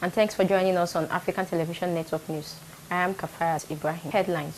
And thanks for joining us on African Television Network News. I am Kafayat Ibrahim. Headlines: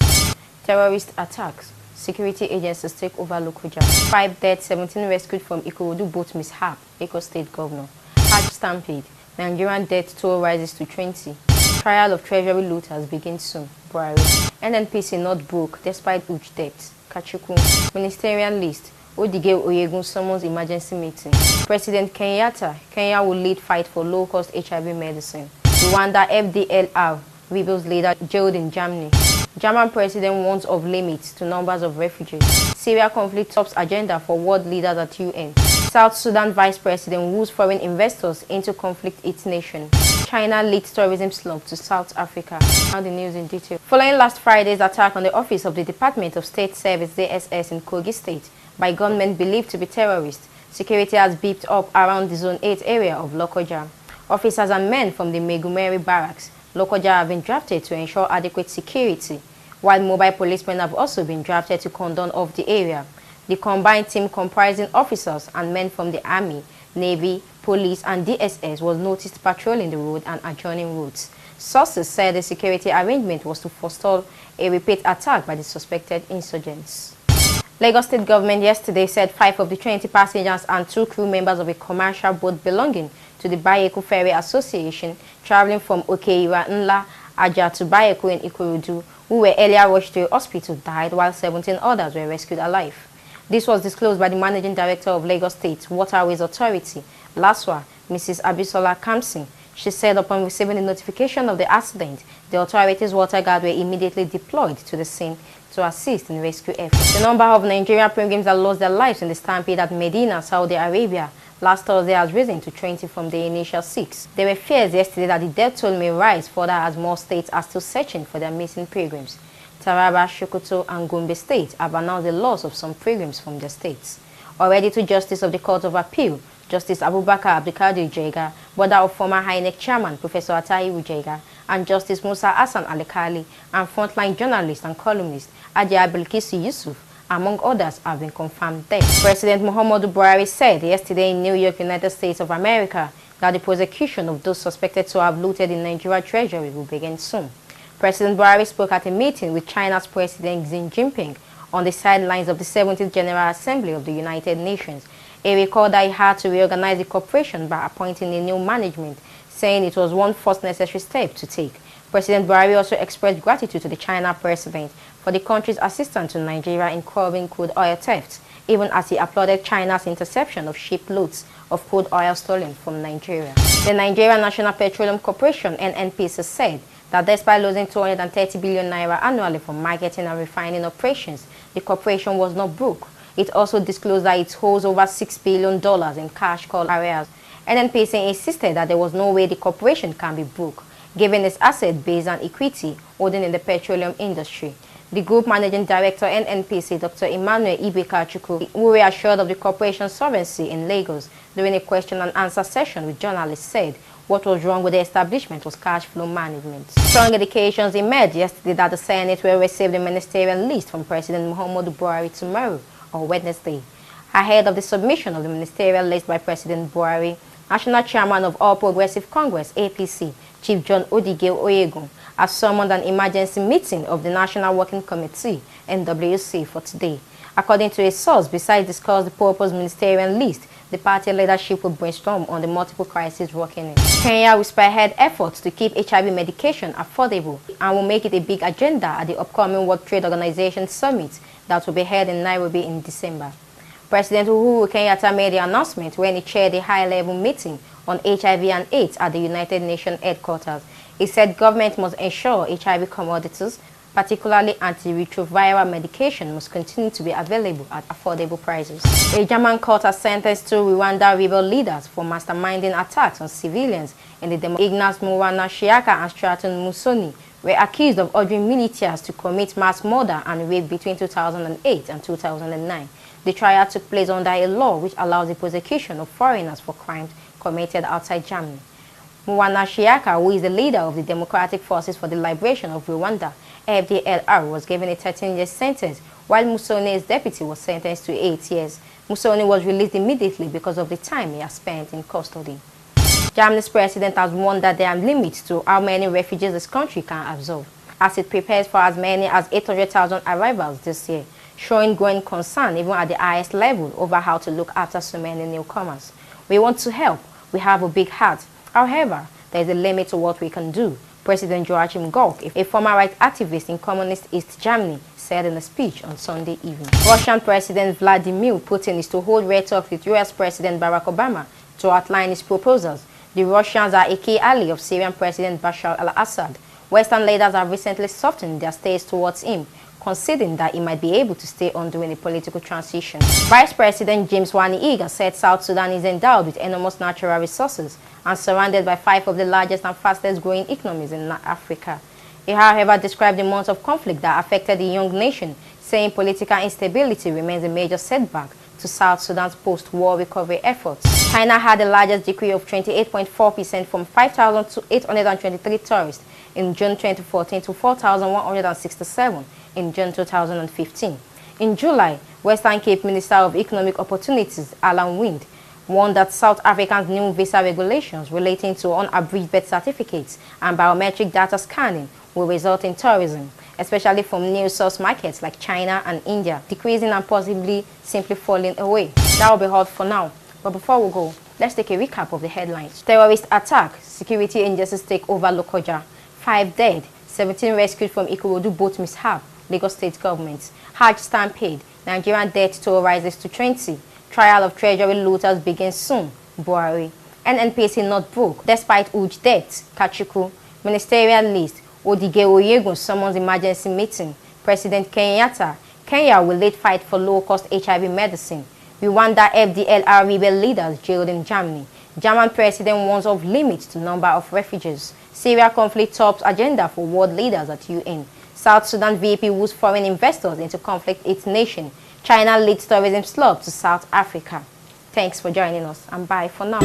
terrorist attacks, security agencies take over Lokoja, 5 dead, 17 rescued from Ikorodu boat mishap, Lagos State Governor. Hajj stampede, Nigerian death toll rises to 20. Trial of treasury looters begins soon, Buhari. NNPC not broke despite huge debt, Kachukwu. Ministerial list, Odige Oyegun summons emergency meeting. President Kenyatta, Kenya will lead fight for low-cost HIV medicine. Rwanda FDLR, rebels leader jailed in Germany. German president warns of limits to numbers of refugees. Syria conflict tops agenda for world leaders at UN. South Sudan vice president woos foreign investors into conflict-hit nation. China leads tourism slump to South Africa. Now the news in detail. Following last Friday's attack on the office of the Department of State Service DSS in Kogi State by gunmen believed to be terrorists, security has beefed up around the Zone 8 area of Lokoja. Officers and men from the Megumeri barracks, Lokoja, have been drafted to ensure adequate security, while mobile policemen have also been drafted to cordon off the area. The combined team comprising officers and men from the Army, Navy, Police and DSS was noticed patrolling the road and adjoining roads. Sources said the security arrangement was to forestall a repeat attack by the suspected insurgents. Lagos State government yesterday said 5 of the 20 passengers and 2 crew members of a commercial boat belonging to the Bayeko Ferry Association traveling from Okeira Nla Aja to Bayeko in Ikorodu, who were earlier rushed to a hospital, died, while 17 others were rescued alive. This was disclosed by the Managing Director of Lagos State Waterways Authority, LASWA, Mrs. Abisola Kamsin. She said upon receiving the notification of the accident, the authorities' water guard were immediately deployed to the scene to assist in rescue efforts. The number of Nigerian pilgrims that lost their lives in the stampede at Medina, Saudi Arabia, last Thursday has risen to 20 from the initial 6. There were fears yesterday that the death toll may rise further as more states are still searching for their missing pilgrims. Taraba, Sokoto and Gombe states have announced the loss of some pilgrims from their states. Already to Justice of the Court of Appeal, Justice Abubakar Abdulkadir Jega, brother of former INEC chairman Professor Atahiru Jega, and Justice Musa Hassan Alekali, and frontline journalist and columnist Ajay Bilkisu Yusuf, among others, have been confirmed dead. President Muhammadu Buhari said yesterday in New York, United States of America, that the prosecution of those suspected to have looted in Nigeria Treasury will begin soon. President Buhari spoke at a meeting with China's President Xi Jinping on the sidelines of the 70th General Assembly of the United Nations. He recalled that he had to reorganize the corporation by appointing a new management, saying it was one first necessary step to take. President Buhari also expressed gratitude to the China president for the country's assistance to Nigeria in curbing crude oil theft, even as he applauded China's interception of shiploads of crude oil stolen from Nigeria. The Nigeria National Petroleum Corporation, NNPC, said that despite losing 230 billion naira annually from marketing and refining operations, the corporation was not broke. It also disclosed that it holds over $6 billion in cash call arrears. NNPC insisted that there was no way the corporation can be broke, given its asset base and equity holding in the petroleum industry. The group managing director, NNPC, Dr. Emmanuel Ibekachukwu, who reassured of the corporation's solvency in Lagos during a question and answer session with journalists, said what was wrong with the establishment was cash flow management. Strong indications emerged yesterday that the Senate will receive the ministerial list from President Muhammadu Buhari tomorrow or Wednesday. Ahead of the submission of the ministerial list by President Buhari, National Chairman of All Progressive Congress, APC, Chief John Odige Oyegun, has summoned an emergency meeting of the National Working Committee, NWC, for today. According to a source, besides discuss the proposed ministerial list, the party leadership will brainstorm on the multiple crises working in. Kenya will spearhead efforts to keep HIV medication affordable and will make it a big agenda at the upcoming World Trade Organization Summit that will be held in Nairobi in December. President Uhuru Kenyatta made the announcement when he chaired a high-level meeting on HIV and AIDS at the United Nations headquarters. He said government must ensure HIV commodities, particularly antiretroviral medication, must continue to be available at affordable prices. A German court has sentenced two Rwanda rebel leaders for masterminding attacks on civilians in the Ignas Muwanashiaka and Straton Musoni were accused of ordering militias to commit mass murder and rape between 2008 and 2009. The trial took place under a law which allows the prosecution of foreigners for crimes committed outside Germany. Muwanashiaka, who is the leader of the Democratic Forces for the Liberation of Rwanda, FDLR, was given a 13-year sentence, while Musoni's deputy was sentenced to 8 years. Musoni was released immediately because of the time he has spent in custody. Germany's president has warned that there are limits to how many refugees this country can absorb, as it prepares for as many as 800,000 arrivals this year, showing growing concern even at the highest level over how to look after so many newcomers. We want to help. We have a big heart. However, there is a limit to what we can do, President Joachim Gauck, a former rights activist in communist East Germany, said in a speech on Sunday evening. Russian President Vladimir Putin is to hold rare talks with U.S. President Barack Obama to outline his proposals. The Russians are a key ally of Syrian President Bashar al-Assad. Western leaders have recently softened their stance towards him, conceding that he might be able to stay on during a political transition. Vice President James Wani Iga said South Sudan is endowed with enormous natural resources and surrounded by 5 of the largest and fastest growing economies in Africa. He, however, described the months of conflict that affected the young nation, saying political instability remains a major setback to South Sudan's post-war recovery efforts. China had the largest decrease of 28.4% from 5,823 tourists in June 2014 to 4,167 in June 2015. In July, Western Cape Minister of Economic Opportunities, Alan Wind, warned that South Africa's new visa regulations relating to unabridged birth certificates and biometric data scanning will result in tourism, especially from new source markets like China and India, decreasing and possibly simply falling away. That will be all for now. But before we go, let's take a recap of the headlines. Terrorist attack, security agencies take over Lokoja, 5 dead, 17 rescued from Ikorodu boat mishap, Lagos State government. Hajj stampede, Nigerian death toll rises to 20. Trial of treasury looters begins soon, Buhari. NNPC not broke, despite huge debt, Kachuku. Ministerial list, Odige Oyegun summons emergency meeting. President Kenyatta, Kenya will lead fight for low-cost HIV medicine. Rwanda FDLR rebel leaders jailed in Germany. German president warns of limits to number of refugees. Syria conflict tops agenda for world leaders at UN. South Sudan VP woos foreign investors into conflict its nation. China leads tourism slump to South Africa. Thanks for joining us and bye for now.